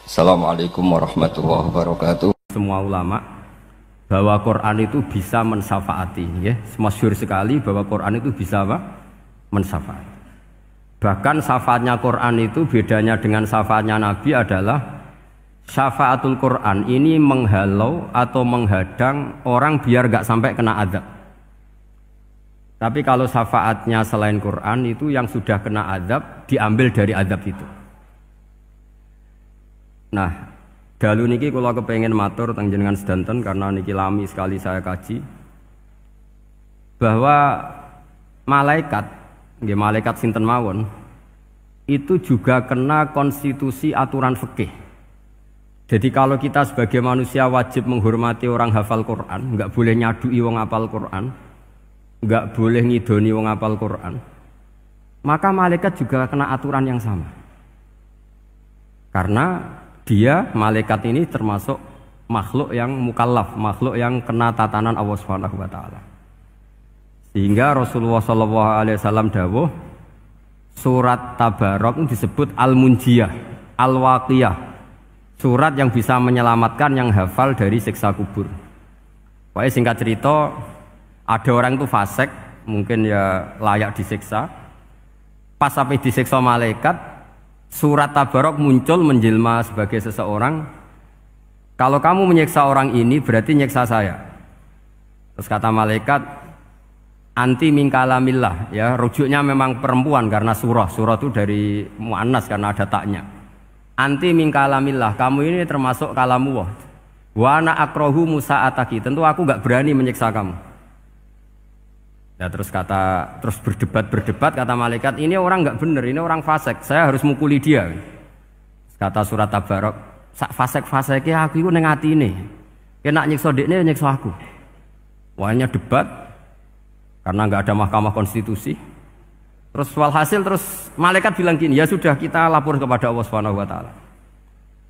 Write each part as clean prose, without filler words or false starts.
Assalamualaikum warahmatullahi wabarakatuh. Semua ulama bahwa Quran itu bisa mensyafaati, ya, masyhur sekali bahwa Quran itu bisa apa? Mensyafaati. Bahkan syafaatnya Quran itu bedanya dengan syafaatnya Nabi adalah syafaatul Quran ini menghalau atau menghadang orang biar gak sampai kena azab. Tapi kalau syafaatnya selain Quran itu yang sudah kena azab diambil dari azab itu. Nah, dalu niki kula kepengin matur teng jenengan sedanten karena niki lami sekali saya kaji bahwa malaikat, nggih malaikat sinten mawon itu juga kena konstitusi aturan fikih. Jadi kalau kita sebagai manusia wajib menghormati orang hafal Quran, nggak boleh nyadui wong hafal Quran, nggak boleh ngidoni wong hafal Quran, maka malaikat juga kena aturan yang sama. Karena dia, malaikat ini termasuk makhluk yang mukallaf, makhluk yang kena tatanan Allah Subhanahu wa taala. Sehingga Rasulullah SAW dawuh surat Tabarok disebut Al-Munjiyah, Al-Waqiyah, surat yang bisa menyelamatkan yang hafal dari siksa kubur. Pokoknya singkat cerita, ada orang itu fasik, mungkin ya layak disiksa. Pas sampai disiksa malaikat, surat Tabarok muncul menjelma sebagai seseorang. Kalau kamu menyiksa orang ini berarti nyiksa saya. Terus kata malaikat, anti min kalamillah, ya, rujuknya memang perempuan karena surah itu dari muannas karena ada taknya. Anti min kalamillah, kamu ini termasuk kalamullah. Wa ana akrahu musa'ataki, tentu aku gak berani menyiksa kamu. Ya, terus berdebat kata malaikat, ini orang nggak bener, ini orang fasik, saya harus mukuli dia. Kata surat Tabarok, sak fasik-fasiknya aku itu neng hati ini, kena nyiksa dekne nyiksa aku. Wahnya debat karena nggak ada mahkamah konstitusi. Terus walhasil terus malaikat bilang gini, ya sudah kita lapor kepada Allah Subhanahu wa taala.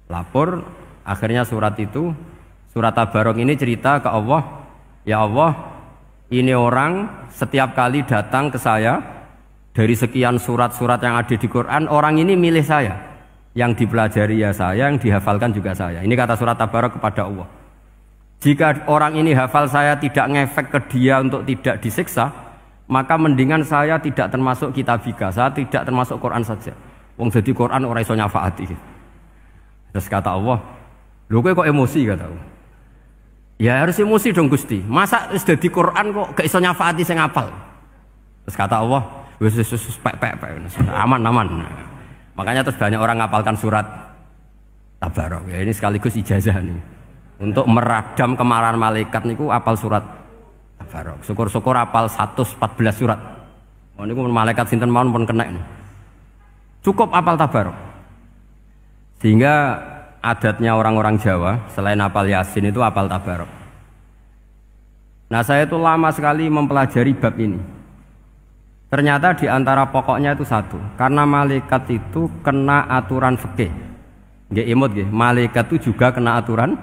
Lapor, akhirnya surat Tabarok ini cerita ke Allah, ya Allah, ini orang setiap kali datang ke saya dari sekian surat-surat yang ada di Quran, orang ini milih saya, yang dipelajari ya saya, yang dihafalkan juga saya. Ini kata surat Tabarok kepada Allah. Jika orang ini hafal saya tidak ngefek ke dia untuk tidak disiksa, maka mendingan saya tidak termasuk kitabika, saya tidak termasuk Quran saja. Wong jadi Quran orang iso nyafaati. Terus kata Allah, lho kowe kok emosi, kata Allah. Ya harus emosi dong Gusti. Masa sudah di Quran kok gak iso nyafaati sing ngapal. Terus kata Allah, wis pek aman. Makanya terus banyak orang ngapalkan surat Tabarok. Ya ini sekaligus ijazah nih. Untuk meradam kemarahan malaikat niku apal surat Tabarok. Syukur-syukur apal 114 surat. Oh niku malaikat sinten mawon pun kena. Cukup apal Tabarok. Sehingga adatnya orang-orang Jawa selain hafal Yasin itu hafal Tabarok. Nah, saya itu lama sekali mempelajari bab ini. Ternyata di antara pokoknya itu satu, karena malaikat itu kena aturan fikih. Nggih imut nggih, malaikat itu juga kena aturan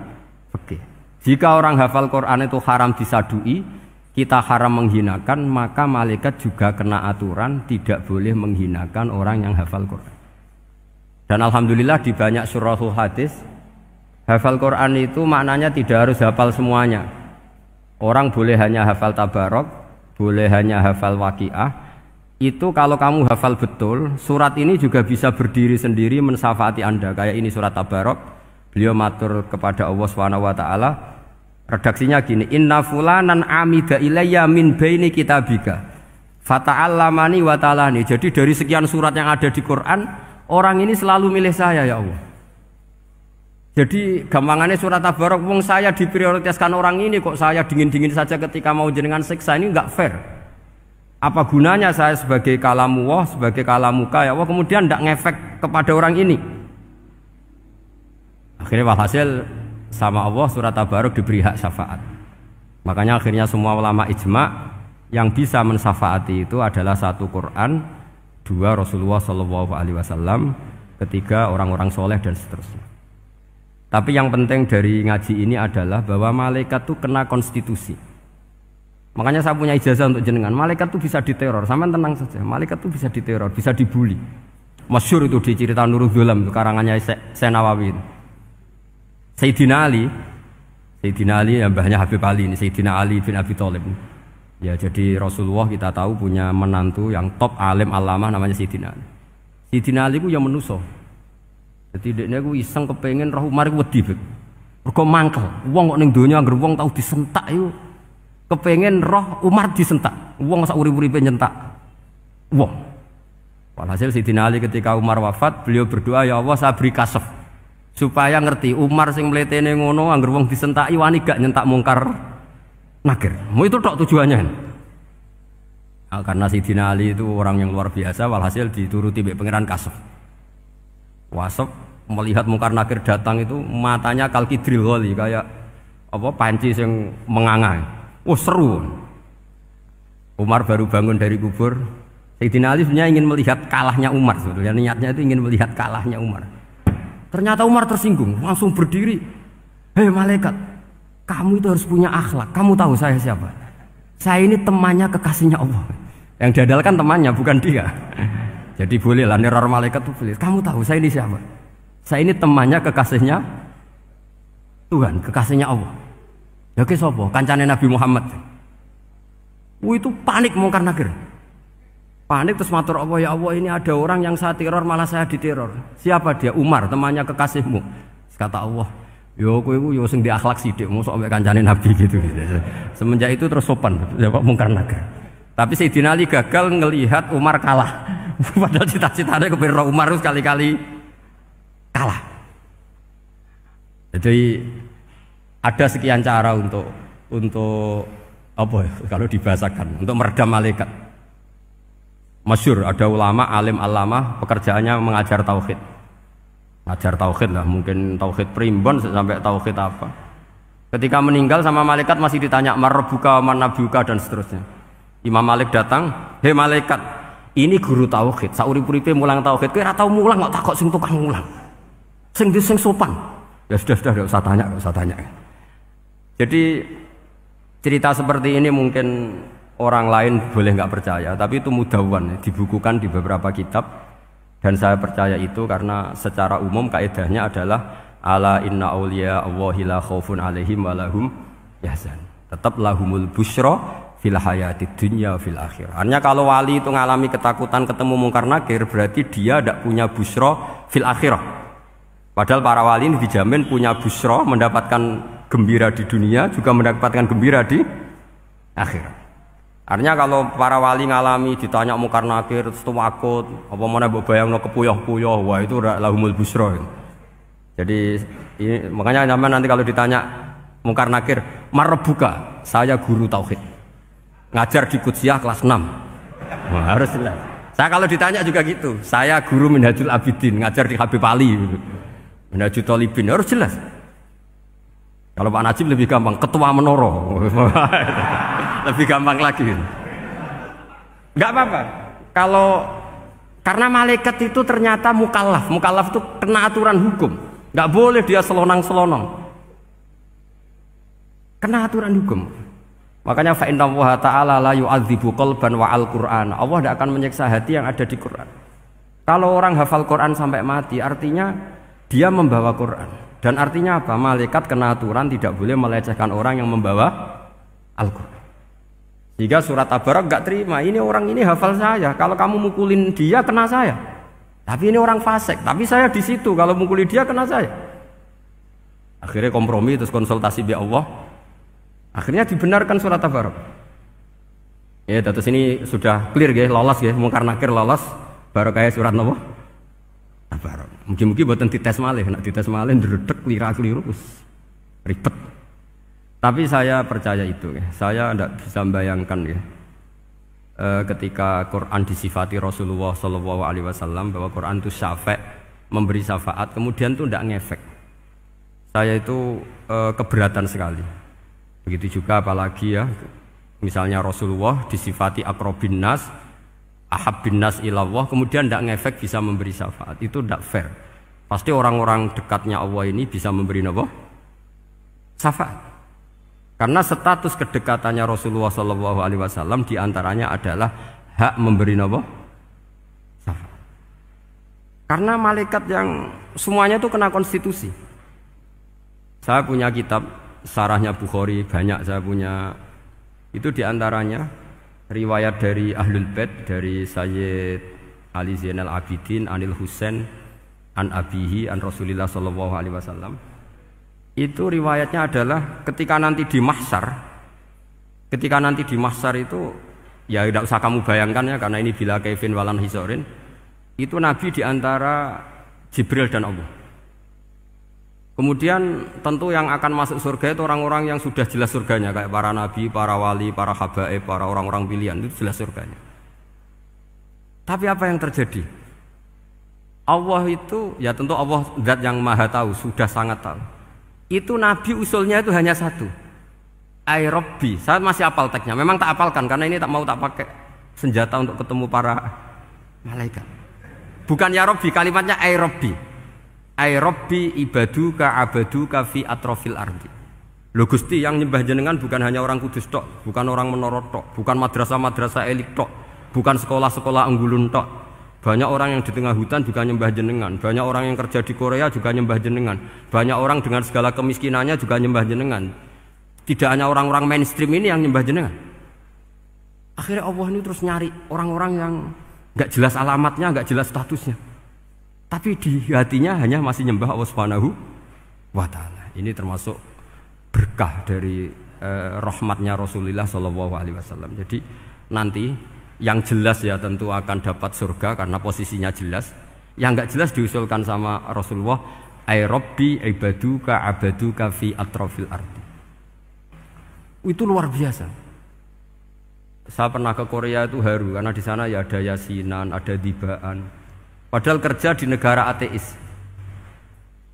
fikih. Jika orang hafal Quran itu haram disadui, kita haram menghinakan, maka malaikat juga kena aturan tidak boleh menghinakan orang yang hafal Quran. Dan alhamdulillah di banyak syurahul hadis hafal Quran itu maknanya tidak harus hafal semuanya. Orang boleh hanya hafal Tabarok, boleh hanya hafal Waqiah. Itu kalau kamu hafal betul, surat ini juga bisa berdiri sendiri mensyafaati Anda. Kayak ini surat Tabarok, beliau matur kepada Allah Subhanahu wa taala. Redaksinya gini, inna fulanan amida ilayya min baini kitabika fata'allamani wa ta'alani. Jadi dari sekian surat yang ada di Quran, orang ini selalu milih saya, ya Allah. Jadi gampangannya surat Tabarok, wong saya diprioritaskan orang ini, kok saya dingin-dingin saja ketika mau jenengan siksa, ini enggak fair. Apa gunanya saya sebagai kalamullah, sebagai kalamuka, ya Allah, kemudian enggak ngefek kepada orang ini. Akhirnya walhasil sama Allah surat Tabarok diberi hak syafaat. Makanya akhirnya semua ulama ijma yang bisa mensyafaati itu adalah satu Quran, dua Rasulullah SAW, ketiga orang-orang soleh dan seterusnya. Tapi yang penting dari ngaji ini adalah bahwa malaikat itu kena konstitusi. Makanya saya punya ijazah untuk jenengan. Malaikat itu bisa diteror, sampean tenang saja. Malaikat itu bisa diteror, bisa dibully. Masyhur itu di cerita Nurul Dzolam, karangannya Syekh Nawawi. Sayyidina Ali yang mbahnya Habib Ali ini, Sayyidina Ali bin Abi Thalib. Ya jadi Rasulullah kita tahu punya menantu yang top alim alamah namanya Sayyidina Ali. Sayyidina Ali ku yang menuso. Jadi dekne ku iseng kepengen roh Umar ku wedi. Mergo mangkel. Wong kok ning donya anggere wong tau disentak iku kepengen roh Umar disentak. Wong sak urip-uripe nyentak wong. Walhasil Sayyidina Ali ketika Umar wafat, beliau berdoa, ya Allah saya beri kasef supaya ngerti Umar sing mletene ngono anggere wong disentaki wani gak nyentak mungkar nakir. Mau itu tok tujuannya. Nah, karena Sayyidina Ali itu orang yang luar biasa, walhasil dituruti mbek pangeran kasef. Wasef melihat mungkar nakir datang itu matanya kalkidril ghali kayak apa panci yang menganga. Oh seru. Umar baru bangun dari kubur. Sayyidina Ali sebenarnya ingin melihat kalahnya Umar sebetulnya, niatnya itu ingin melihat kalahnya Umar. Ternyata Umar tersinggung, langsung berdiri. Hei malaikat, kamu itu harus punya akhlak. Kamu tahu saya siapa? Saya ini temannya kekasihnya Allah. Yang diandalkan temannya bukan dia. Jadi bolehlah neror malaikat itu boleh. Kamu tahu saya ini siapa? Saya ini temannya kekasihnya Tuhan, kekasihnya Allah. Ya ke sapa? Kancane Nabi Muhammad. Itu panik mungkar nakir. Panik terus matur Allah, ya Allah ini ada orang yang saya teror malah saya diteror. Siapa dia? Umar, temannya kekasihmu. Kata Allah, yo kowe iku yo sing di akhlak sithik mosok ambek kancane Nabi gitu. Semenjak itu terus sopan jawab mungkar nakir. Tapi Sayyidina Ali gagal ngelihat Umar kalah. Padahal cita-citanya kepengin Umar sekali-kali kalah. Jadi ada sekian cara untuk apa ya, kalau dibahasakan untuk meredam malaikat. Masyhur ada ulama alim alamah pekerjaannya mengajar tauhid. Ngajar tauhid lah, mungkin tauhid primbon sampai tauhid apa. Ketika meninggal sama malaikat masih ditanya marbuka manabiuka dan seterusnya. Imam Malik datang, "Hei malaikat, ini guru tauhid, saurip-uripe mulang tauhid. Kowe ora tau mulang kok takok sing tukang mulang. Sing sopan." Ya sudah enggak usah tanya. Jadi cerita seperti ini mungkin orang lain boleh nggak percaya, tapi itu mudawwan, dibukukan di beberapa kitab, dan saya percaya itu karena secara umum kaidahnya adalah ala inna auliya Allahi la khaufun alaihim wa lahum yahzan. Tetap lahumul busyra fil hayatid dunya fil akhirah. Artinya kalau wali itu ngalami ketakutan ketemu mungkar nakir, berarti dia tidak punya busyra fil akhirah. Padahal para wali ini dijamin punya busyra, mendapatkan gembira di dunia, juga mendapatkan gembira di akhirat. Artinya kalau para wali ngalami ditanya mungkar nakir terus takut, apa mana mbok bayangno kepuyah-puyah, wah itu lahumul busyra. Jadi ini, makanya zaman nanti kalau ditanya mungkar nakir, marbuka, saya guru tauhid. Ngajar di Qudsiyah kelas 6. Wah, harus jelas. Saya kalau ditanya juga gitu, saya guru Minhajul Abidin, ngajar di Habib Ali. Minhajul Thalibin, harus jelas. Kalau Pak Najib lebih gampang, ketua menoro. Lebih gampang lagi. Enggak apa-apa. Kalau karena malaikat itu ternyata mukallaf. Mukallaf itu kena aturan hukum. Enggak boleh dia selonang-selonong. Kena aturan hukum. Makanya fa innallaha ta'ala la yu'adzibu qalban wa al-Qur'an. Allah tidak akan menyiksa hati yang ada di Quran. Kalau orang hafal Quran sampai mati, artinya dia membawa Quran. Dan artinya apa? Malaikat kena aturan tidak boleh melecehkan orang yang membawa Al-Quran. Jika surat Tabarak nggak terima, ini orang ini hafal saya. Kalau kamu mukulin dia kena saya. Tapi ini orang fasik. Tapi saya di situ. Kalau mukuli dia kena saya. Akhirnya kompromi terus konsultasi bi Allah. Akhirnya dibenarkan surat Tabarak. Ya, terus ini sudah clear ya, lolos ya, mungkar nakir lolos. Baru kayak surat Nabi Tabarak. Mungkin-mungkin buatan dites malih, nak dites malih ndredeg keliru ribet. Tapi saya percaya itu ya. Saya tidak bisa membayangkan ya. Ketika Quran disifati Rasulullah SAW bahwa Quran itu syafa', memberi syafaat, kemudian itu tidak ngefek. Saya itu keberatan sekali. Begitu juga apalagi ya, misalnya Rasulullah disifati aqrabin nas, ahabbin nas ilallah, kemudian tidak ngefek bisa memberi syafaat. Itu tidak fair. Pasti orang-orang dekatnya Allah ini bisa memberi apa? Syafaat. Karena status kedekatannya Rasulullah SAW diantaranya adalah hak memberi apa? Syafaat. Karena malaikat yang semuanya itu kena konstitusi. Saya punya kitab Syarahnya Bukhari banyak saya punya. Itu diantaranya riwayat dari Ahlul Bait dari Sayyid Ali Zainal Abidin Anil Husain an abihi an Rasulillah sallallahu alaihi wasallam. Itu riwayatnya adalah ketika nanti di mahsyar itu ya tidak usah kamu bayangkan ya karena ini bila kaifin walan hisorin. Itu Nabi diantara Jibril dan Allah. Kemudian tentu yang akan masuk surga itu orang-orang yang sudah jelas surganya kayak para nabi, para wali, para habaib, para orang-orang pilihan itu jelas surganya. Tapi apa yang terjadi? Allah itu ya tentu Allah zat yang maha tahu, sudah sangat tahu. Itu nabi usulnya itu hanya satu. Ai Rabbi. Saya masih hafal teksnya. Memang tak hafalkan karena ini tak mau tak pakai senjata untuk ketemu para malaikat. Bukan ya Rabbi, kalimatnya ai Rabbi. Ai Rabbi ibaduka abaduka fi atrofil ardi. Lho Gusti yang nyembah jenengan bukan hanya orang Kudus tok, bukan orang Menara tok, bukan madrasah-madrasah elit tok, bukan sekolah-sekolah Anggulun tok. Banyak orang yang di tengah hutan juga nyembah jenengan, banyak orang yang kerja di Korea juga nyembah jenengan, banyak orang dengan segala kemiskinannya juga nyembah jenengan. Tidak hanya orang-orang mainstream ini yang nyembah jenengan. Akhirnya Allah ini terus nyari orang-orang yang enggak jelas alamatnya, enggak jelas statusnya. Tapi di hatinya hanya masih nyembah Allah Subhanahu wa taala. Ini termasuk berkah dari rahmatnya Rasulullah sallallahu alaihi wasallam. Jadi nanti yang jelas ya tentu akan dapat surga karena posisinya jelas. Yang enggak jelas diusulkan sama Rasulullah, ai Rabbi ibaduka abaduka fi atrofil ardi. Itu luar biasa. Saya pernah ke Korea itu haru karena di sana ya ada yasinan, ada dibaan. Padahal kerja di negara ateis.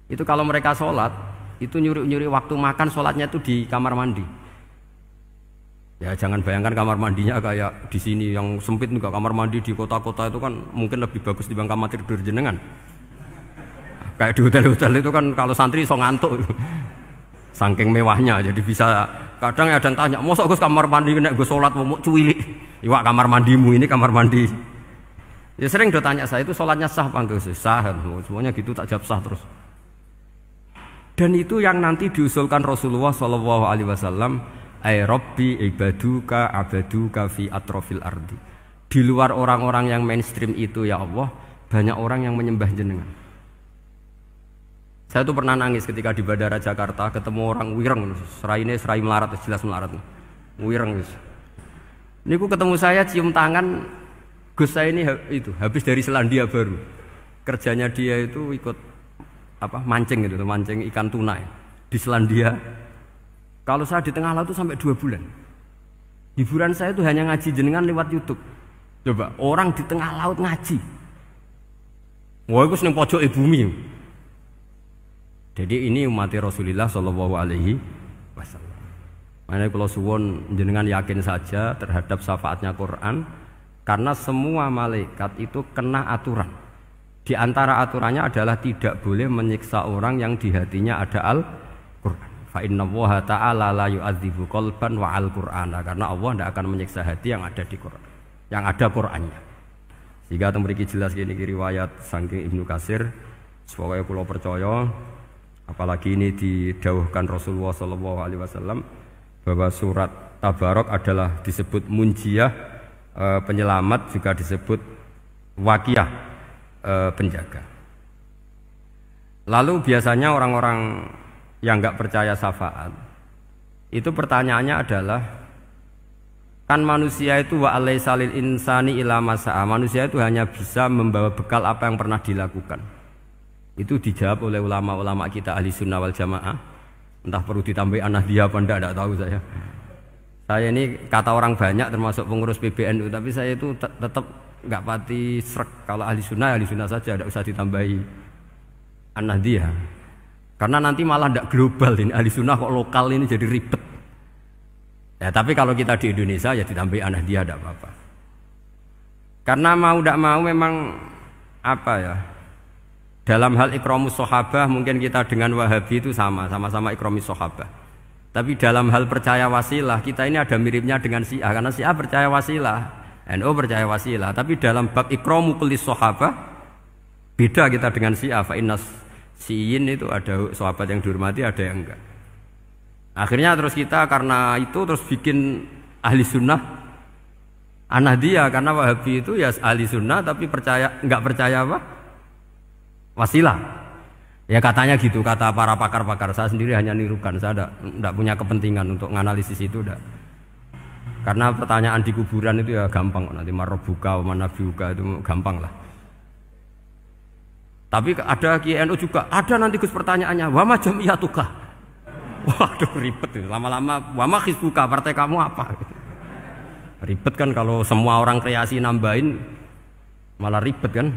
Itu kalau mereka sholat, itu nyuri-nyuri waktu makan sholatnya itu di kamar mandi. Ya jangan bayangkan kamar mandinya kayak di sini yang sempit juga. Kamar mandi di kota-kota itu kan mungkin lebih bagus dibanding kamar tidur jenengan. Kayak di hotel-hotel itu kan kalau santri so ngantuk. Saking mewahnya, jadi bisa kadang ada yang tanya, mosok Gus kamar mandi nek gue sholat mau cuwilik. Iwak kamar mandimu ini kamar mandi. Ya sering do tanya saya itu sholatnya sah apa enggak? Sah, semuanya gitu tak jawab sah terus. Dan itu yang nanti diusulkan Rasulullah Shallallahu Alaihi Wasallam, ai Rabbi ibaduka abaduka fi atrofil ardi. Di luar orang-orang yang mainstream itu ya Allah, banyak orang yang menyembah jenengan. Saya tuh pernah nangis ketika di Bandara Jakarta ketemu orang wireng, serai melarat, jelas melarat, wireng. Ini ku ketemu saya cium tangan. Gus saya ini itu habis dari Selandia Baru. Kerjanya dia itu ikut mancing gitu, mancing ikan tuna ya, di Selandia. Kalau saya di tengah laut itu sampai 2 bulan. Hiburan saya itu hanya ngaji jenengan lewat YouTube. Coba orang di tengah laut ngaji. Wah, itu seneng pojok bumi. Jadi ini umat Rasulullah Shallallahu Alaihi Wasallam. Makanya kalau suwon jenengan yakin saja terhadap syafaatnya Quran. Karena semua malaikat itu kena aturan. Di antara aturannya adalah tidak boleh menyiksa orang yang di hatinya ada Al-Quran. Fa innallaha ta'ala la yu'adzibu qalban wa al-Qur'ana. Karena Allah tidak akan menyiksa hati yang ada di Quran, yang ada Qurannya. Sehingga memiliki jelas gini riwayat saking Ibnu Katsir. Supaya kula percaya, apalagi ini didhawuhkan Rasulullah Shallallahu Alaihi Wasallam bahwa surat Tabarok adalah disebut munjiyah. Penyelamat juga disebut wakiyah, penjaga. Lalu biasanya orang-orang yang enggak percaya syafaat itu pertanyaannya adalah kan manusia itu wa alaisa lil insani ila masa'a, manusia itu hanya bisa membawa bekal apa yang pernah dilakukan. Itu dijawab oleh ulama-ulama kita ahli sunnah wal jamaah. Entah perlu ditambah anahdiah apa enggak tahu saya. Saya ini kata orang banyak termasuk pengurus PBNU, tapi saya itu tetap nggak pati srek. Kalau ahli sunnah saja, tidak usah ditambahi an-nahdiyah. Karena nanti malah tidak global ini ahli sunnah kok lokal ini jadi ribet. Ya tapi kalau kita di Indonesia ya ditambahi an-nahdiyah tidak apa-apa. Karena mau tidak mau memang apa ya? Dalam hal ikramus sahabah mungkin kita dengan Wahabi itu sama-sama ikramus sahabah. Tapi dalam hal percaya wasilah kita ini ada miripnya dengan Syiah karena Syiah percaya wasilah, NU percaya wasilah. Tapi dalam bab ikramu kulli sahabah beda kita dengan Syiah. Fa innas Siyin itu ada sahabat yang dihormati, ada yang enggak. Akhirnya terus kita karena itu terus bikin ahli sunnah An-Nahdiyah, karena Wahabi itu ya ahli sunnah tapi enggak percaya apa? Wasilah. Ya katanya gitu, kata para pakar-pakar. Saya sendiri hanya nirukan, saya enggak punya kepentingan untuk menganalisis itu enggak. Karena pertanyaan di kuburan itu ya gampang, nanti marobuka, manabiuka itu gampang lah. Tapi ada KNU juga, ada nanti Gus pertanyaannya, wama jamiyatuka. Waduh ribet itu, lama-lama wama hizbuka, partai kamu apa? Ribet kan kalau semua orang kreasi nambahin, malah ribet kan.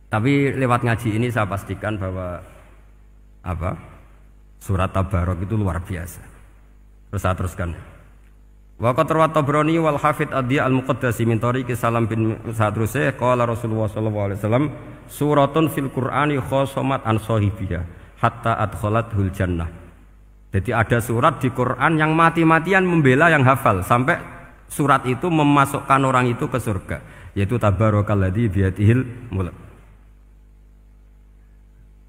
Tapi lewat ngaji ini saya pastikan bahwa apa? Surat Tabarok itu luar biasa. Terus saya teruskan. Wa qad rawat Tabrani wal Hafidz Ad-Diya al-Muqaddasi min tariqi Salam bin Sadruse qala Rasulullah sallallahu alaihi wasallam suratun fil Qur'ani khosomat an sahibiha hatta adkhalathul jannah. Jadi ada surat di Quran yang mati-matian membela yang hafal sampai surat itu memasukkan orang itu ke surga, yaitu tabarakalladzi biyadihil mulk.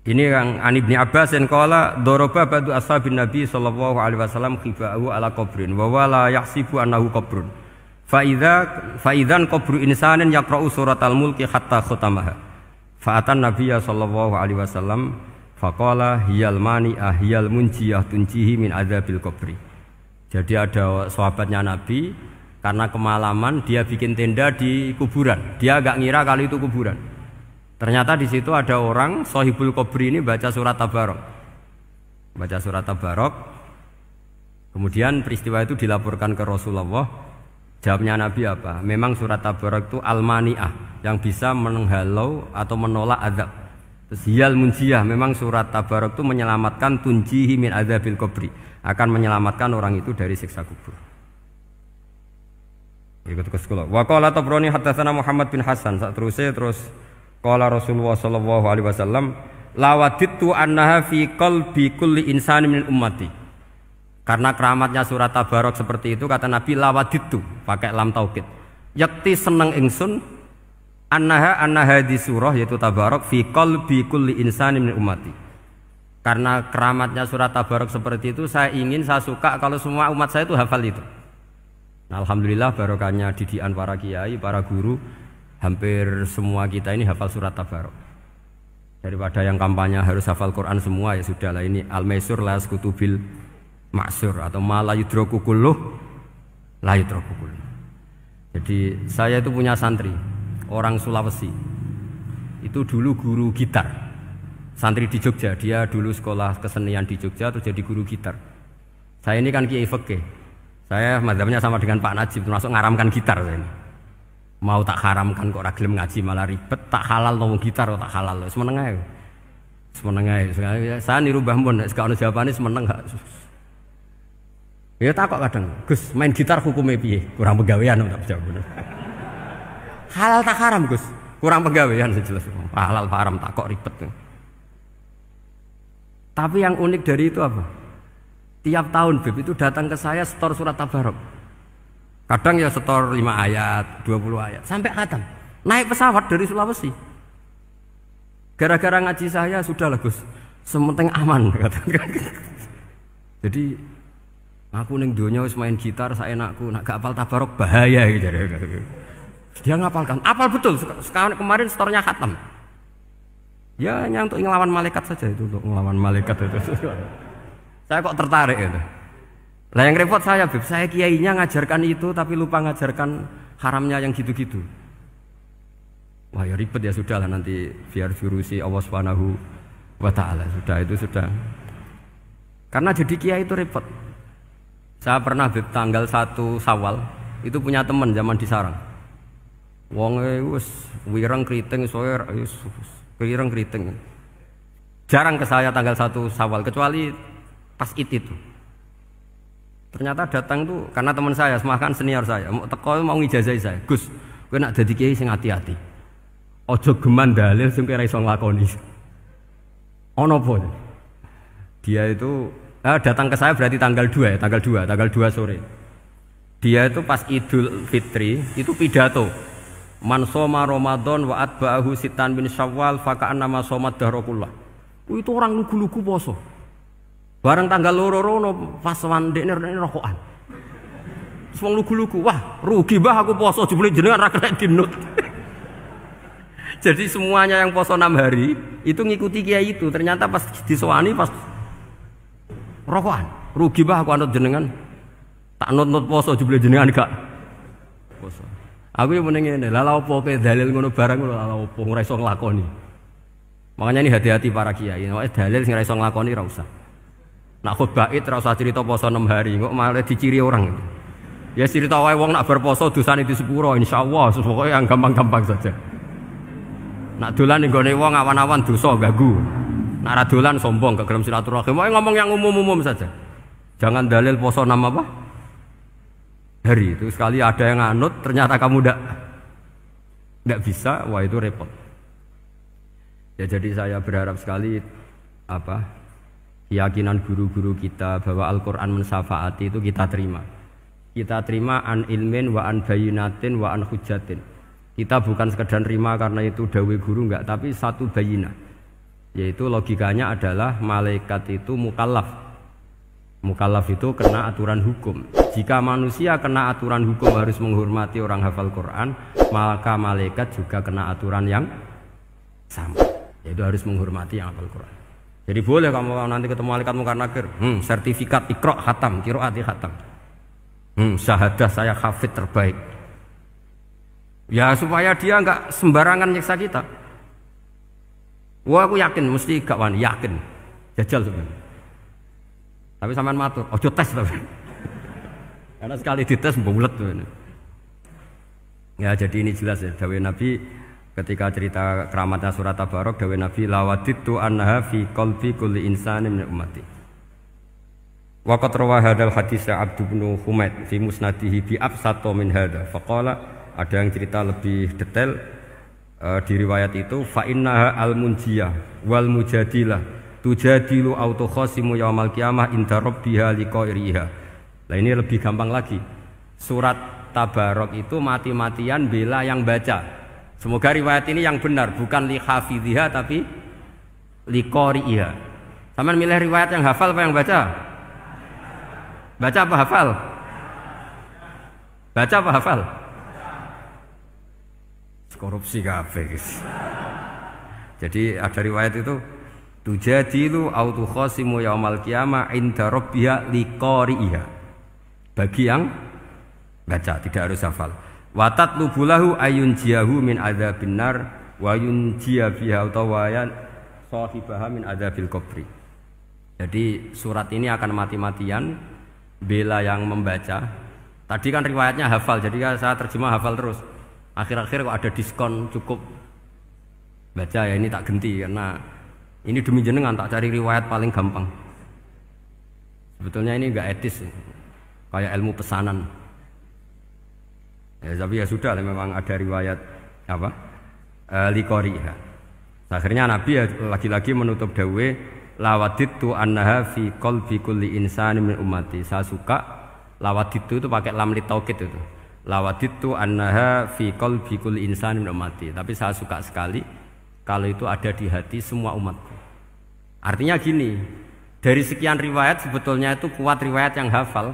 Ini yang An Ibnu Abbas yang qala daraba ba'du ashabin Nabi sallallahu alaihi wasallam khiba'u ala qabrin wa wala yahsibu annahu qabrun. Fa idzan qabru insanin yaqra'u suratal mulki hatta khatamaha. Fa atan Nabiyya sallallahu alaihi wasallam faqala hiyal mani'ah hiyal munjiyah tunjihi min adzabil qabri. Jadi ada sahabatnya Nabi karena kemalaman dia bikin tenda di kuburan. Dia enggak ngira kalau itu kuburan. Ternyata di situ ada orang Sohibul Qabri ini baca surat Tabarok. Baca surat Tabarok. Kemudian peristiwa itu dilaporkan ke Rasulullah. Jawabnya Nabi apa? Memang surat Tabarok itu al-mani'ah, yang bisa menghalau atau menolak azab. Terus hiyal munjiyah, memang surat Tabarok itu menyelamatkan tunjihi min adzabil qabri, akan menyelamatkan orang itu dari siksa kubur. Ikut ke sekolah. Wa qala Tabrani haddatsana Muhammad bin Hasan. Terus qala Rasulullah sallallahu alaihi wasallam lawadittu annaha fi qalbi kulli insani min ummati. Karena keramatnya surat Tabarok seperti itu, kata Nabi lawadittu pakai lam taukid. Yakti seneng ingsun annaha di surah yaitu Tabarok fi qalbi kulli insani min ummati. Karena keramatnya surat Tabarok seperti itu, saya suka kalau semua umat saya itu hafal itu. Nah, alhamdulillah barokahnya didikan para kiai, para guru, hampir semua kita ini hafal surat Tabarok. Daripada yang kampanye harus hafal Quran semua, ya sudahlah, ini al-maisur la yasqutubil ma'sur atau ma la yudraku kulluh la yudraku kulluh. Jadi saya itu punya santri orang Sulawesi. Itu dulu guru gitar. Santri di Jogja, dia dulu sekolah kesenian di Jogja terus jadi guru gitar. Saya ini kan kiai fikih. Saya mazhabnya sama dengan Pak Najib, termasuk ngaramkan gitar saya ini. Mau tak haramkan kok ora gelem ngaji malah ribet, tak halal ngomong gitar kok tak halal. Semeneng ae. Semeneng ae. Saya niru Mbah Mun, nek ono jawabane semeneng gak. Ya takok kadang, Gus, main gitar hukumnya piye? Kurang pegawean tak jawab. Halal tak haram, Gus? Kurang pegawean sejelas. Halal haram takok ribet. Tapi yang unik dari itu apa? Tiap tahun Beb itu datang ke saya setor surat Tabarok. Kadang ya setor 5 ayat, 20 ayat, sampai khatam. Naik pesawat dari Sulawesi. Gara-gara ngaji saya, sudahlah Gus, sementing aman. Jadi, aku ning donya wis main gitar, saya enakku, nak gak apal Tabarok bahaya. Gitu. Dia ngapalkan, apal betul. Sekarang kemarin setornya khatam. Ya hanya untuk ngelawan malaikat saja itu, untuk ngelawan malaikat itu. Saya kok tertarik gitu. Lah yang repot saya, Beb, saya kiainya ngajarkan itu tapi lupa ngajarkan haramnya yang gitu-gitu. Wah ya ribet ya, sudahlah nanti biar diurusi Allah Subhanahu wa taala. Sudah itu sudah. Karena jadi kiai itu repot. Saya pernah Beb tanggal 1 Syawal itu punya teman zaman di Sarang. Wonge wis wireng kriting soe wis wireng kriting. Jarang ke saya tanggal 1 Syawal kecuali pas itu. Ternyata datang tuh karena teman saya, semakan senior saya, mau ngijazah saya. Gus, kowe nak dadi kiai sing hati-hati. Aja geman dalil sing kira iso nglakoni. Ono apa? Dia itu datang ke saya berarti tanggal 2 ya, tanggal 2 sore. Dia itu pas Idul Fitri itu pidato Man shoma Ramadan wa atba'ahu sitan min Syawal fa ka'annama shoma dahra kullah. Itu orang lugu-lugu poso. Bareng tanggal loro-loro pas wandekne rokokan. Wong lugu-lugu, wah rugi bah aku poso jebule jenengan ra kena dinut. Jadi semuanya yang poso 6 hari itu ngikuti kiai itu. Ternyata pas disowani pas rokokan, rugi bah aku anut jenengan. Tak nut-nut poso jebule jenengan gak poso. Aku yang mending ngene, lha opo kowe dalil ngono barang ngono lha opo ora iso nglakoni. Makanya ini hati-hati para kiai, nek dalil sing ora iso nglakoni ora usah. Nak khutbah Id ora usah cerita poso 6 hari, kok malah diciri orang. Ya cerita wae wong nak berposo dosane di sepuro insyaallah, pokoke yang gampang-gampang saja. Nak dolan ning gone wong awan-awan dosa ganggu. Nak ra dolan sombong gak gelem silaturahim. Wae ngomong yang umum-umum saja. Jangan dalil poso 6 apa? Hari itu sekali ada yang nganut ternyata kamu tidak bisa, wah itu repot. Ya jadi saya berharap sekali keyakinan guru-guru kita bahwa Al-Quran mensyafaati itu kita terima. Kita terima an ilmin wa an bayinatin wa an hujatin. Kita bukan sekedar terima karena itu dawai guru enggak, tapi satu bayinah. Yaitu logikanya adalah malaikat itu mukallaf. Mukallaf itu kena aturan hukum. Jika manusia kena aturan hukum harus menghormati orang hafal Quran, maka malaikat juga kena aturan yang sama, yaitu harus menghormati yang hafal Quran. Jadi boleh kamu nanti ketemu malaikat mungkar nakir, sertifikat Iqra khatam, qiraati khatam. Syahadah saya hafid terbaik. Ya supaya dia enggak sembarangan nyiksa kita. Wah aku yakin mesti gak wani, yakin. Jajal sebenarnya. Tapi sampean matur, ojo tes tapi. Karena sekali dites bulet tuh ini. Ya jadi ini jelas ya, dawuh Nabi ketika cerita keramatnya surat Tabarok, dawuh Nabi lawaditu annaha fi qalbi kulli insanin min ummati. Wa qad rawa hadzal hadits Abd bin Humaid fi musnadihi bi absata min hadza. Faqala ada yang cerita lebih detail di riwayat itu fa innaha al-munjiyah wal mujadilah tujadilu autokhosimu yaumal qiyamah inda rabbiha liqairiha. Nah ini lebih gampang lagi. Surat Tabarok itu mati-matian bela yang baca. Semoga riwayat ini yang benar, bukan li hafidhiha tapi liqairiha. Sama milih riwayat yang hafal apa yang baca? Baca apa hafal? Baca apa hafal? Korupsi kabeh. Jadi ada riwayat itu tujadilu autu khosimu yaumal qiyamah inda rabbiha liqari'iha. Bagi yang baca, tidak harus hafal. Wa tatlubulahu ayun jiyahu min adzabin nar wa yunjiya biha utawayan sahibaha min adzabil qabri. Jadi surat ini akan mati-matian bela yang membaca. Tadi kan riwayatnya hafal, jadi saya terjemah hafal terus. Akhir-akhir kok ada diskon cukup baca ya ini tak ganti karena ini demi jenengan tak cari riwayat paling gampang. Sebetulnya ini enggak etis, kayak ilmu pesanan. Ya, tapi ya sudah, memang ada riwayat apa? Liqariha. Akhirnya Nabi ya lagi-lagi menutup dawe lawaditu annaha fi qalbi kulli insani min ummati. Saya suka lawaditu itu pakai lam li taukid itu. Lawaditu annaha fi qalbi kulli insani min ummati. Tapi saya suka sekali kalau itu ada di hati semua umatku. Artinya gini, dari sekian riwayat sebetulnya itu kuat riwayat yang hafal.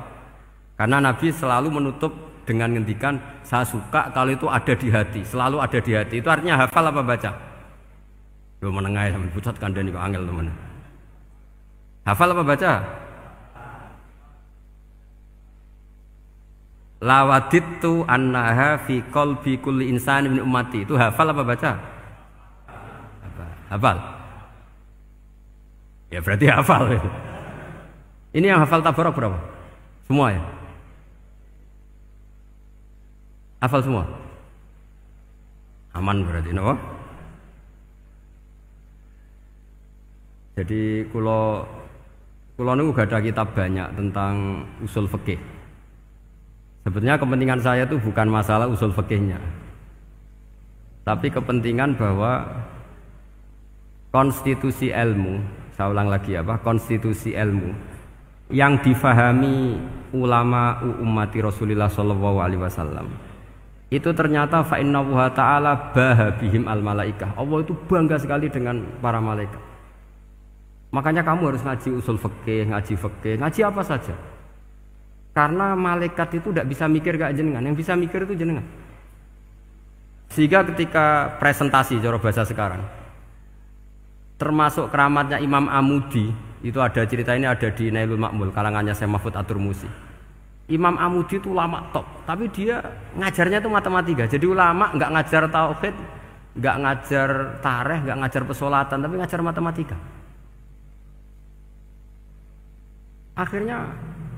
Karena Nabi selalu menutup dengan ngendikan saya suka kalau itu ada di hati, selalu ada di hati. Itu artinya hafal apa baca? Yo menengai sampe pucat kandhani kok angel teman. Hafal apa baca? Lawaditu annaha fi qalbi kulli insani min ummati. Itu hafal apa baca? Hafal. Ya berarti hafal. Ini yang hafal Tabarok berapa? Semua ya? Hafal semua? Aman berarti, no? Jadi kalau niku gak ada kitab banyak tentang usul fikih. Sebetulnya kepentingan saya itu bukan masalah usul fikihnya, tapi kepentingan bahwa konstitusi ilmu, saya ulang lagi apa? Konstitusi ilmu yang difahami ulama ummati Rasulullah sallallahu alaihi wasallam itu ternyata fa innahu ta'ala bahabihim al malaikah. Allah itu bangga sekali dengan para malaikat. Makanya kamu harus ngaji usul fikih, ngaji apa saja. Karena malaikat itu tidak bisa mikir kayak jenengan, yang bisa mikir itu jenengan. Sehingga ketika presentasi cara bahasa sekarang, termasuk keramatnya Imam Amudi, itu ada cerita ini ada di Nailul Ma'mul kalangannya Syekh Mahfud At-Turmusi. Imam Amudi itu ulama top, tapi dia ngajarnya itu matematika. Jadi ulama nggak ngajar tauhid, nggak ngajar tarikh, nggak ngajar pesolatan, tapi ngajar matematika. Akhirnya,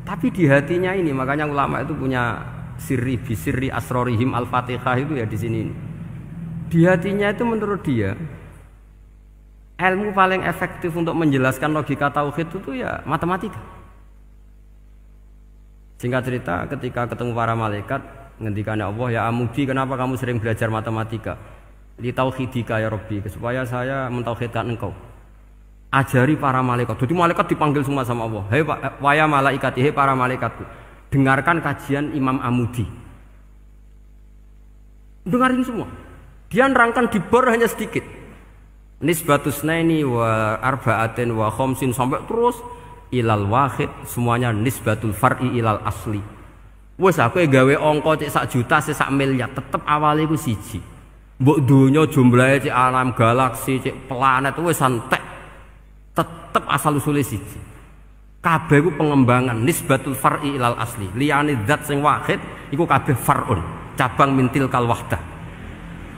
tapi di hatinya ini, makanya ulama itu punya bisirri asrorihim al-fatihah itu ya di sini. Di hatinya itu menurut dia, ilmu paling efektif untuk menjelaskan logika tauhid itu ya matematika. Singkat cerita, ketika ketemu para malaikat, ngendikannya Allah, ya Amudi, kenapa kamu sering belajar matematika? Li tauhidika ya Rabbi, supaya saya mentauhidkan engkau. Ajari para malaikat. Jadi malaikat dipanggil semua sama Allah. Hei waya malaikat, hei para malaikatku, dengarkan kajian Imam Amudi. Dengarin semua. Dia nerangkan di bor hanya sedikit. Nisbatus naini wa arba'atin wa khamsin sampai terus ilal wahid, semuanya nisbatul far'i ilal asli. Wes aku gawe angka cek 1 juta cek 1 miliar, tetep awalnya iku siji. Mbok donya jumlahe cek alam galaksi cek planet wes santek, tetep asal usule siji. Kabeh iku pengembangan nisbatul far'i ilal asli. Liyane zat sing wahid iku kabeh far'un, cabang mintil kal wahdah.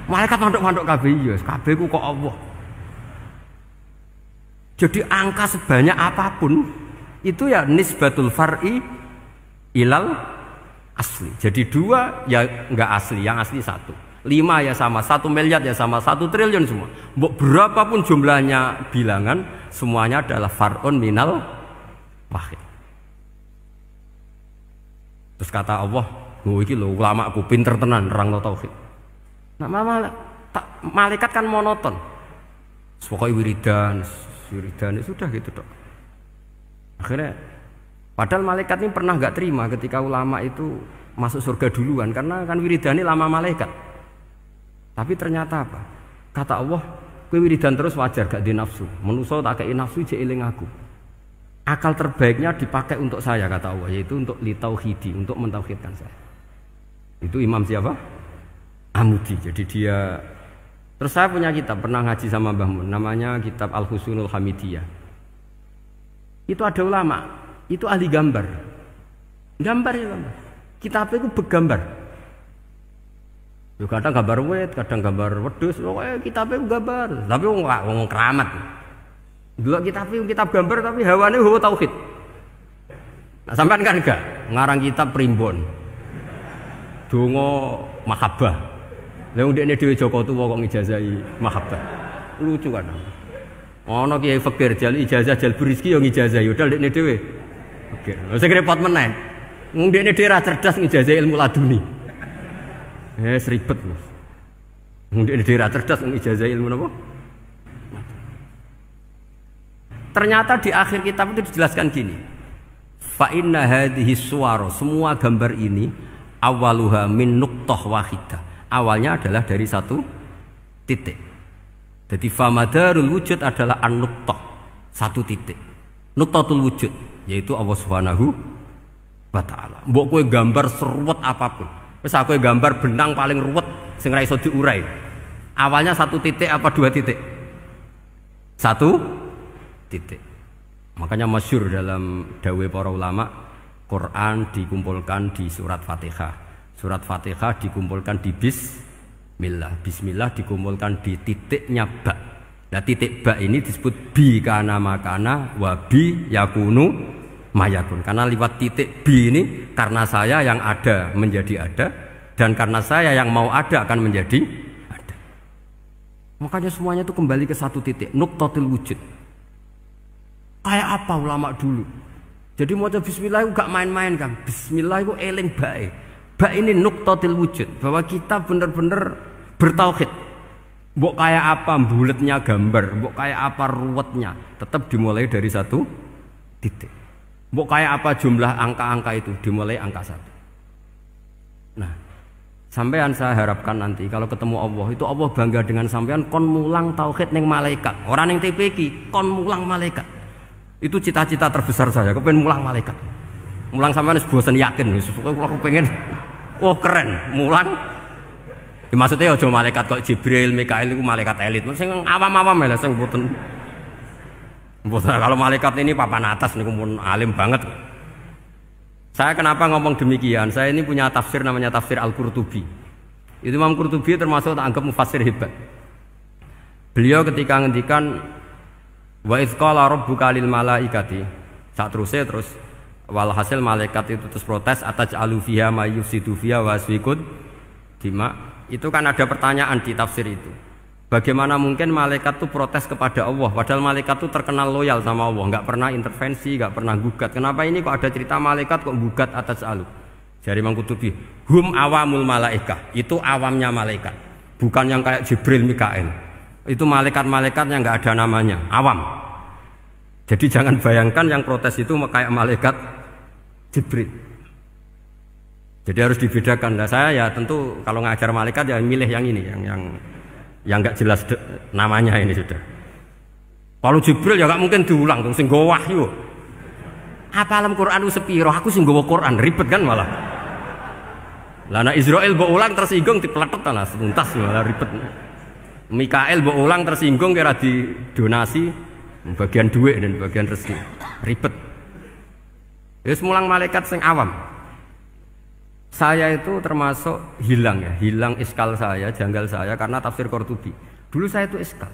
Malaikat manduk-manduk kabeh ya, kabeh iku kok Allah. Jadi angka sebanyak apapun itu ya nisbatul far'i ilal asli. Jadi 2 ya enggak asli, yang asli 1. 5 ya sama, 1 miliar ya sama, 1 triliun semua. Berapapun jumlahnya bilangan, semuanya adalah far'un minal wahid. Terus kata Allah, "Oh iki lho ulama aku pinter tenan nerangno tauhid." Nah, malaikat kan monoton. Pokoknya wiridan sudah gitu dok. Akhirnya padahal malaikat ini pernah nggak terima ketika ulama itu masuk surga duluan, karena kan wiridani lama malaikat. Tapi ternyata apa? Kata Allah, kowe wiridan terus wajar gak di nafsu. Manusa tak kei nafsu jek eling aku. Akal terbaiknya dipakai untuk saya, kata Allah, yaitu untuk litauhidi, untuk mentauhidkan saya. Itu imam siapa? Amudi. Jadi dia. Terus saya punya kitab, pernah ngaji sama Mbah Mun, namanya kitab Al-Husunul Hamidiyah. Itu ada ulama, itu ahli gambar. Gambar ya gambar. Kitabnya itu bergambar. Yo kadang gambar wet, kadang gambar wedhus, pokoknya kitabnya gambar. Tapi wong keramat. Dulu kitab gambar tapi hawane hawa tauhid. Nah, sampean kan enggak ngarang kitab primbon. Donga mahabbah. Lah ndekne dhewe Joko tuwa kok ngijazahi mahabbah. Lucu kan. Ana kiai fakir jal ijazah jal rezeki yo ngijazahi padahal ndekne dhewe. Oke, sing repot meneh. Wong ndekne dhewe ra cerdas ngijazahi ilmu laduni. Ribet. Wong ndekne dhewe ra cerdas ngijazahi ilmu napa? Ternyata di akhir kitab itu dijelaskan gini. Fa inna hadhihi suwara, semua gambar ini awaluha min nuqtah wahidah. Awalnya adalah dari 1 titik. Jadi famadarul wujud adalah an-nuqtah, 1 titik. Nuqtatul wujud yaitu Allah Subhanahu wa taala. Mbok kowe gambar seruwet apapun. Wis aku gambar benang paling ruwet sing ra iso diurai. Awalnya 1 titik apa 2 titik? 1 titik. Makanya masyhur dalam dawuh para ulama, Quran dikumpulkan di surat Fatihah. Surat Fatihah dikumpulkan di bismillah. Bismillah dikumpulkan di titiknya ba. Nah titik ba ini disebut bi kana makana wa bi yakunu mayakun. Karena lewat titik bi ini, karena saya yang ada menjadi ada, dan karena saya yang mau ada akan menjadi ada. Makanya semuanya itu kembali ke 1 titik, nuqtatul wujud. Kayak apa ulama dulu? Jadi mau bismillah itu gak main-main kan. Bismillah itu eling bae. Ba ini nuqtatil wujud, bahwa kita benar-benar bertauhid. Mbok kayak apa buletnya gambar, mbok kayak apa ruwetnya, tetap dimulai dari 1 titik. Mbok kayak apa jumlah angka-angka itu, dimulai angka 1. Nah, Sampean saya harapkan nanti kalau ketemu Allah itu Allah bangga dengan sampean kon mulang tauhid ning malaikat. Orang ning TPQ kon mulang malaikat. Itu cita-cita terbesar saya, kepengen mulang malaikat. Mulang sampean wis bosen yakin wis aku pengen oh keren mulang. Ya, maksudnya aja malaikat kok Jibril, Mikail itu malaikat elit. Sing awam-awam ya sing mboten. Mboten kalau malaikat ini papan atas niku pun alim banget. Saya kenapa ngomong demikian? Saya ini punya tafsir namanya tafsir Al-Qurtubi. Itu Imam Qurtubi termasuk tak anggap mufassir hebat. Beliau ketika ngendikan wa idz qala rabbuka lil malaikati, sak terus walhasil malaikat itu terus protes ataj'alu fiha may yufsidu fiha wa yasfikud dima. Itu kan ada pertanyaan di tafsir itu. Bagaimana mungkin malaikat itu protes kepada Allah padahal malaikat itu terkenal loyal sama Allah, nggak pernah intervensi, nggak pernah gugat. Kenapa ini kok ada cerita malaikat kok gugat atas alu? Jadi Imam Qurtubi, hum awamul malaikah, itu awamnya malaikat, bukan yang kayak Jibril, Mikail. Itu malaikat-malaikat yang nggak ada namanya, awam. Jadi jangan bayangkan yang protes itu kayak malaikat Jibril. Jadi harus dibedakan. Nah, saya ya tentu kalau ngajar malaikat ya milih yang ini, yang nggak jelas namanya ini sudah. Kalau Jibril ya nggak mungkin diulang tuh, sing nggawa wahyu. Apa alam Quran itu sepiro? Aku sing nggawa Quran ribet kan malah. Lah nek Israil mbok ulang tersinggung dipletet lah tuntas malah ribet. Mikael mbok ulang tersinggung kira di donasi bagian duit dan bagian rezeki. Ribet. Wis mulang malaikat sing awam. Saya itu termasuk hilang iskal saya, janggal saya karena tafsir Qurtubi. Dulu saya itu iskal.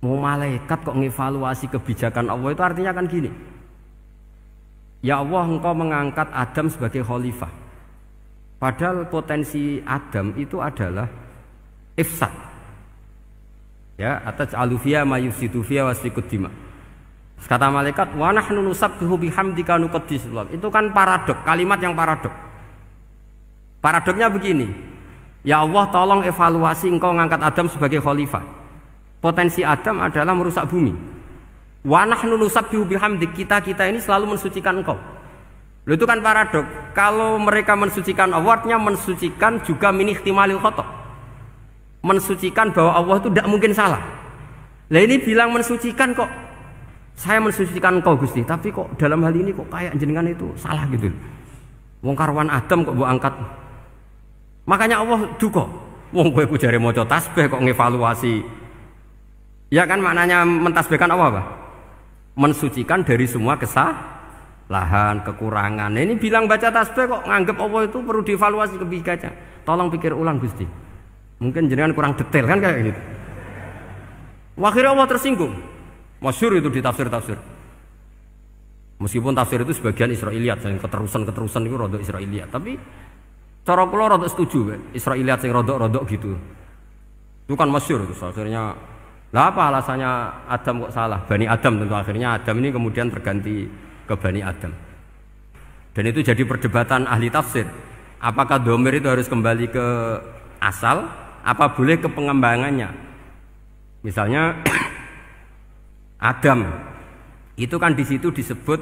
Mau malaikat kok ngevaluasi kebijakan Allah itu artinya kan gini. Ya Allah, engkau mengangkat Adam sebagai khalifah. Padahal potensi Adam itu adalah ifsad. Ya, ataj'alu fiha may yufsidu fiha wa yasfikud dima. Kata malaikat, wa nahnu nusabbihu bihamdika nuqaddisu lak. Itu kan paradok, kalimat yang paradok. Paradoknya begini, ya Allah tolong evaluasi engkau ngangkat Adam sebagai khalifah. Potensi Adam adalah merusak bumi. Wa nahnu nusabbihu bihamdik, kita ini selalu mensucikan engkau. Loh, itu kan paradok. Kalau mereka mensucikan Allah, artinya mensucikan juga min ihtimalil khata'. Mensucikan bahwa Allah itu tidak mungkin salah. Lah ini bilang mensucikan kok. Saya mensucikan engkau Gusti, tapi kok dalam hal ini kok kayak jenengan itu salah gitu. Wong karwan Adam kok mbok angkat. Makanya Allah duka. Wong kowe ku jare maca tasbih kok ngevaluasi. Ya kan maknanya mentasbihkan Allah apa? Mensucikan dari semua kesalahan, kekurangan. Nah, ini bilang baca tasbih kok nganggep Allah itu perlu dievaluasi kebijakannya. Tolong pikir ulang Gusti. Mungkin jenengan kurang detail kan kayak gitu. Akhirnya Allah tersinggung. Masyhur itu di tafsir-tafsir. Meskipun tafsir itu sebagian Israiliyat, yang keterusan itu rodok Israiliyat, tapi cara kula rodok setuju, Israiliyat sing rodok-rodok gitu. Itu kan masyhur itu akhirnya. Lah apa alasannya Adam kok salah? Bani Adam tentu akhirnya Adam ini kemudian terganti ke Bani Adam. Dan itu jadi perdebatan ahli tafsir. Apakah domir itu harus kembali ke asal? Apa boleh ke pengembangannya? Misalnya Adam itu kan di situ disebut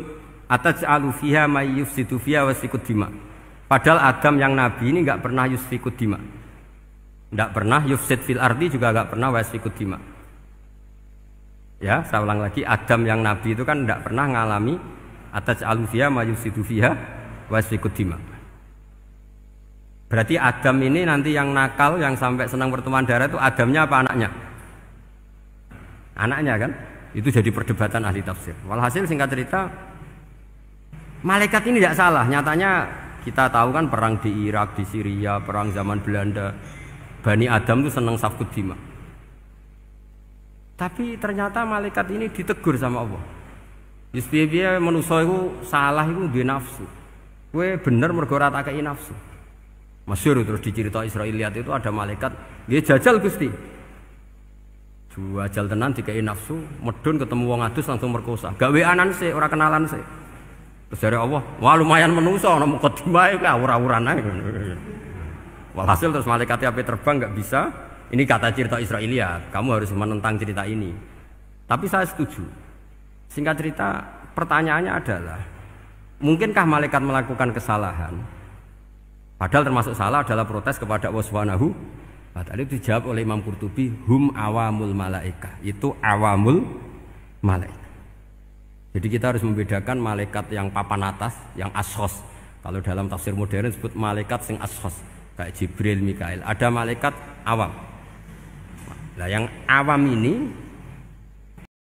ataj'alu fiha may yufsidu fiha wa yasfikud dima. Padahal Adam yang nabi ini enggak pernah yusfikud dima. Enggak pernah yufsid fil ardi, juga enggak pernah wa yasfikud dima. Ya, saya ulang lagi, Adam yang nabi itu kan enggak pernah ngalami ataj'alu fiha may yufsidu fiha wa yasfikud dima. Berarti Adam ini nanti yang nakal, yang sampai senang pertemuan darah itu Adamnya apa anaknya? Anaknya kan? Itu jadi perdebatan ahli tafsir. Walhasil singkat cerita, malaikat ini tidak salah. Nyatanya kita tahu kan perang di Irak, di Syria, perang zaman Belanda, Bani Adam itu senang safkud dima. Tapi ternyata malaikat ini ditegur sama Allah. Yusbiya manusia itu salah itu dia nafsu. Kue bener mergo ora takei nafsu. Masyhur terus dicerita Israiliyat itu ada malaikat, dia jajal Gusti. Jajal tenan dikei nafsu, medun ketemu wong adus langsung merkosa. Gawe anan sih, ora kenalan sih. Terus dari Allah, wah lumayan menusa ana mukadimah iku awur-awuran ae. Walhasil terus malaikat ape terbang enggak bisa. Ini kata cerita Israiliyat, kamu harus menentang cerita ini. Tapi saya setuju. Singkat cerita, pertanyaannya adalah, mungkinkah malaikat melakukan kesalahan? Padahal termasuk salah adalah protes kepada Allah Subhanahu wa ta'ala. Itu dijawab oleh Imam Qurtubi, hum awamul malaika. Itu awamul malaika. Jadi kita harus membedakan malaikat yang papan atas, yang ashos. Kalau dalam tafsir modern disebut malaikat sing ashos, kayak Jibril, Mikail. Ada malaikat awam. Nah, yang awam ini